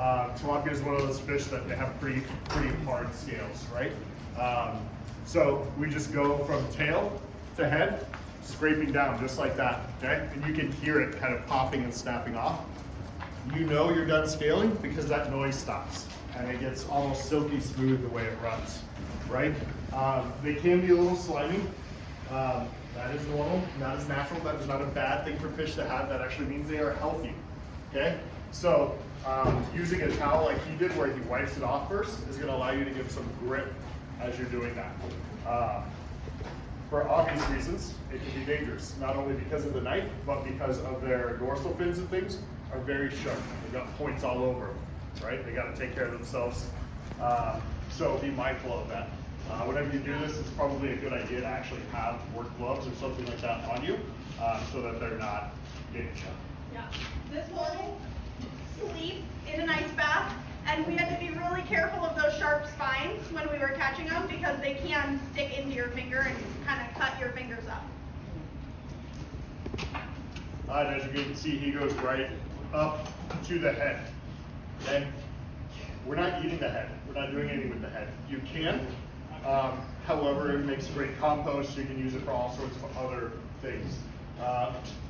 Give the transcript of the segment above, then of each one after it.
Tilapia is one of those fish that they have pretty hard scales, right? So we just go from tail to head, scraping down just like that, okay? And you can hear it kind of popping and snapping off. You know you're done scaling because that noise stops and it gets almost silky smooth the way it runs, right? They can be a little slimy. That is normal, that is natural. That is not a bad thing for fish to have. That actually means they are healthy, okay? So using a towel like he did where he wipes it off first is gonna allow you to give some grip as you're doing that. For obvious reasons, it can be dangerous, not only because of the knife, but because of their dorsal fins and things are very sharp. They've got points all over them, right? They gotta take care of themselves. So be mindful of that. Whenever you do this, it's probably a good idea to actually have work gloves or something like that on you so that they're not getting you. Yeah. This morning, sleep in an ice bath, and we had to be really careful of those sharp spines when we were catching them because they can stick into your finger and kind of cut your fingers up. And as you can see, he goes right up to the head. Okay? We're not eating the head. We're not doing anything with the head. You can. However, it makes great compost. You can use it for all sorts of other things.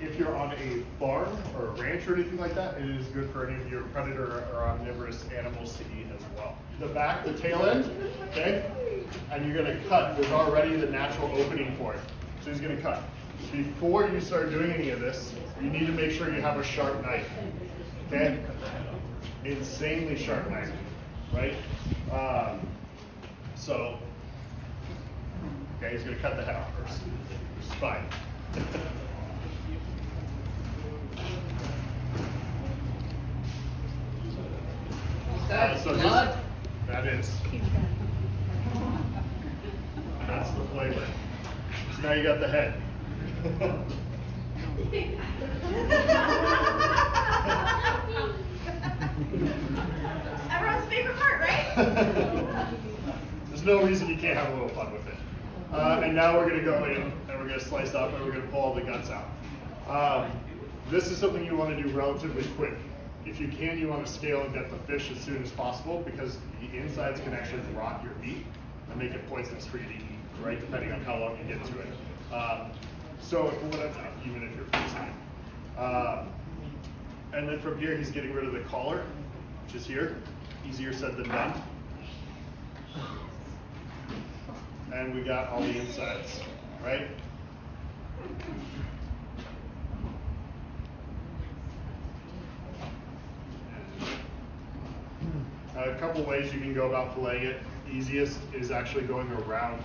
If you're on a farm or a ranch or anything like that, it is good for any of your predator or omnivorous animals to eat as well. The back, the tail end, okay? And you're gonna cut. There's already the natural opening for it. So he's gonna cut. Before you start doing any of this, you need to make sure you have a sharp knife, okay? Insanely sharp knife, right? Okay, he's gonna cut the head off first, which is fine. So that is. That's the flavor. So now you got the head. Everyone's favorite part, right? There's no reason you can't have a little fun with it. And now we're gonna go in and we're gonna slice up and we're gonna pull all the guts out. This is something you wanna do relatively quick. If you can, you wanna scale and get the fish as soon as possible because the insides can actually rot your meat and make it poisonous for you to eat, right? Depending on how long you get to it. So even if you're freezing it. And then from here, he's getting rid of the collar, which is here. Easier said than done. And we got all the insides, right? A couple ways you can go about filleting it. Easiest is actually going around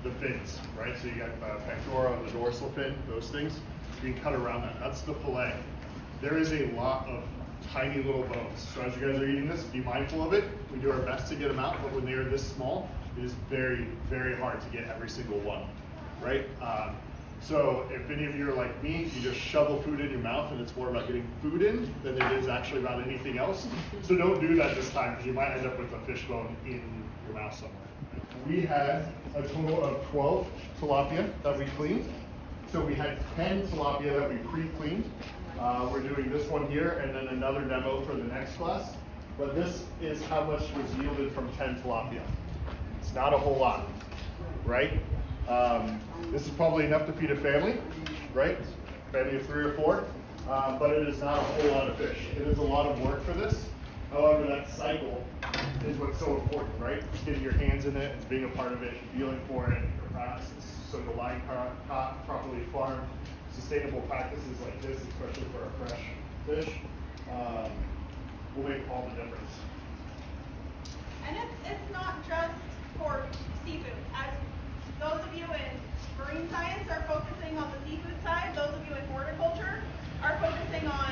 the fins, right? So you got the pectoral and the dorsal fin, those things. You can cut around that. That's the fillet. There is a lot of tiny little bones. So as you guys are eating this, be mindful of it. We do our best to get them out, but when they are this small, it is very, very hard to get every single one, right? So if any of you are like me, you just shovel food in your mouth and it's more about getting food in than it is actually about anything else. So don't do that this time because you might end up with a fish bone in your mouth somewhere. We had a total of 12 tilapia that we cleaned. So we had 10 tilapia that we pre-cleaned. We're doing this one here and then another demo for the next class. But this is how much was yielded from 10 tilapia. It's not a whole lot, right? This is probably enough to feed a family, right? Family of 3 or 4, but it is not a whole lot of fish. It is a lot of work for this. However, that cycle is what's so important, right? It's getting your hands in it, it's being a part of it, feeling for it, your practices. So the line caught, properly farmed, sustainable practices like this, especially for a fresh fish, will make all the difference. And it's not just for seafood. As those of you in marine science are focusing on the seafood side, those of you in horticulture are focusing on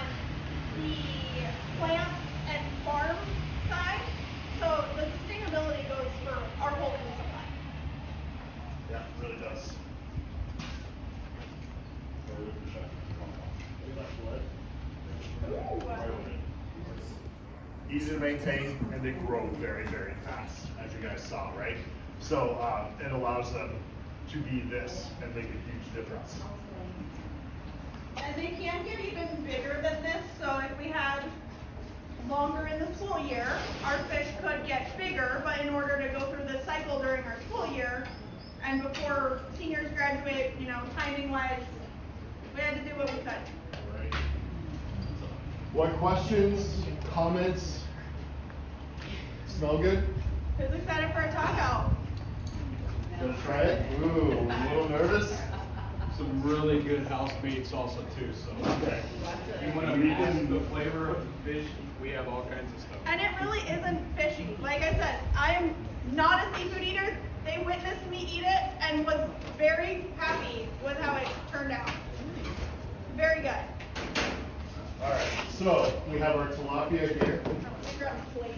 the plants and farm side. So the sustainability goes for our whole food supply. Yeah, it really does. Easy to maintain, and they grow very, very fast, as you guys saw, right? So it allows them to be this and make a huge difference. And they can get even bigger than this. So if we had longer in the school year, our fish could get bigger, but in order to go through this cycle during our school year, and before seniors graduate, you know, timing wise, we had to do what we could. All right. What questions, comments? Smell good? Who's excited for a taco? Gonna try it? Ooh, a little nervous? Some really good house made salsa too, so. Okay. If you want to mask the flavor of the fish, we have all kinds of stuff. And it really isn't fishy. Like I said, I am not a seafood eater. They witnessed me eat it and was very happy with how it turned out. Very good. All right, so we have our tilapia here. Grab a plate.